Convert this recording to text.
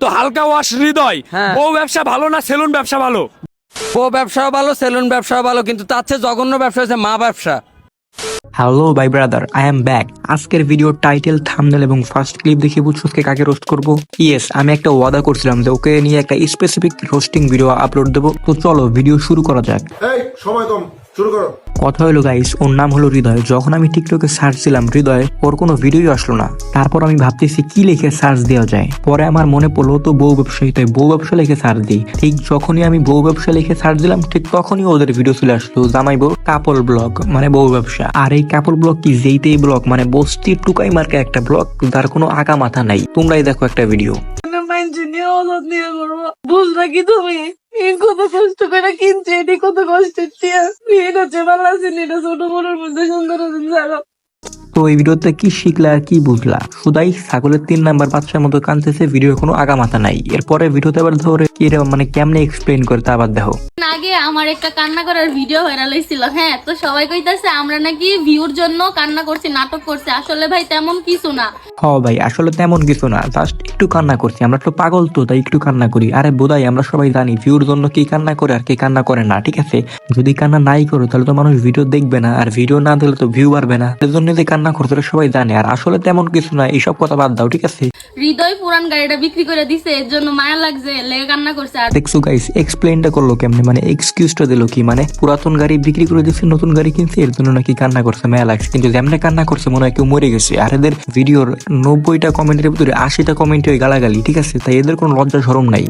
তো হালকা ওয়াশ হৃদয়, হ্যাঁ। বউ ব্যবসা ভালো না সেলুন ব্যবসা ভালো? ও ব্যবসাও ভালো, সেলুন ব্যবসাও ভালো, কিন্তু তার চেয়ে জঘন্য ব্যবসা হচ্ছে মা ব্যবসা। হ্যালো ভাই ব্রাদার, আই এম ব্যাক। আজকের ভিডিওর টাইটেল, থাম্বনেল এবং ফার্স্ট ক্লিপ দেখে বুঝছো কে কাকে রোস্ট করব। ইয়েস, আমি একটা ওয়াদা করছিলাম যে ওকে নিয়ে একটা স্পেসিফিক রোস্টিং ভিডিও আপলোড দেবো। তো চলো ভিডিও শুরু করা যাক। এই সময় কম, শুরু করো। কথা হলো গাইস, ওর নাম হলো হৃদয়। যখন আমি টিকটকে সার্চ দিলাম হৃদয়, ওর কোনো ভিডিওই আসলো না। তারপর আমি ভাবতেছি কি লিখে সার্চ দেওয়া যায়। পরে আমার মনে পড়লো তো বউ ব্যবসায়ী, তাই বউ ব্যবসা লিখে সার্চ দিই। ঠিক যখনই আমি বউ ব্যবসা লিখে সার্চ দিলাম, ঠিক তখনই ওদের ভিডিও চলে আসলো, জামাই বউ কাপল ব্লগ, মানে বউ ব্যবসা। আর এই কাপল ব্লগ কি যেইতেই ব্লগ, মানে বস্তির টুকাই মার্কা একটা ব্লগ, যার কোনো আগা মাথা নাই। তোমরাই দেখো একটা ভিডিও। বুঝলা কি তুমি কত কষ্ট করে কিনছে, এটি কত কষ্টের টিয়া। এটা হচ্ছে ভালো আছে, এটা ছোট বড়োর মধ্যে সুন্দর ছাড়া। তো এই ভিডিওতে কি শিখলা আর কি বুঝলা? সুদাই ছাগলের 3 নাম্বার বাচ্চার মতো কাঁদতেছে, ভিডিও কোনো আগা মাথা নাই। এরপরে ভিডিওতে আবার ধরে কি রে, মানে কেমনে এক্সপ্লেইন করে তা আবার দেখো। আগে আমার একটা কান্না করার ভিডিও ভাইরাল হয়েছিল, হ্যাঁ, তো সবাই কইতাছে আমরা নাকি ভিউর জন্য কান্না করছি, নাটক করছি। আসলে ভাই তেমন কিছু না। হ ভাই, আসলে তেমন কিছু না, জাস্ট একটু কান্না করছি। আমরা তো পাগল, তো তাই একটু কান্না করি। আরে বোধাই আমরা সবাই জানি ভিউর জন্য কি কান্না করে আর কি কান্না করে না, ঠিক আছে? যদি কান্না নাই করো তাহলে তো মানুষ ভিডিও দেখবে না, আর ভিডিও না দিলে তো ভিউ বাড়বে না। এর জন্য যে কান্না করতে সবাই জানে। আর আসলে তেমন কিছু না, এইসব কথা বাদ দাও, ঠিক আছে? হৃদয় পুরান গাড়িটা বিক্রি করে দিছে, এর জন্য মায়া লাগছে, লেগে কান্না করছে। আর দেখছো গাইস, এক্সপ্লেইনটা করলো কেমনে, মানে এক্সকিউজটা দিল কি, মানে পুরাতন গাড়ি বিক্রি করে দিচ্ছে, নতুন গাড়ি কিনছে, এর জন্য নাকি কান্না করছে, মেয়া লাগছে। কিন্তু যেমনে কান্না করছে মনে হয় কেউ মরে গেছে। আর এদের ভিডিওর 90টা কমেন্টের ভিতরে 80টা কমেন্ট হয় গালাগালি, ঠিক আছে? তাই এদের কোনো লজ্জা শরম নাই।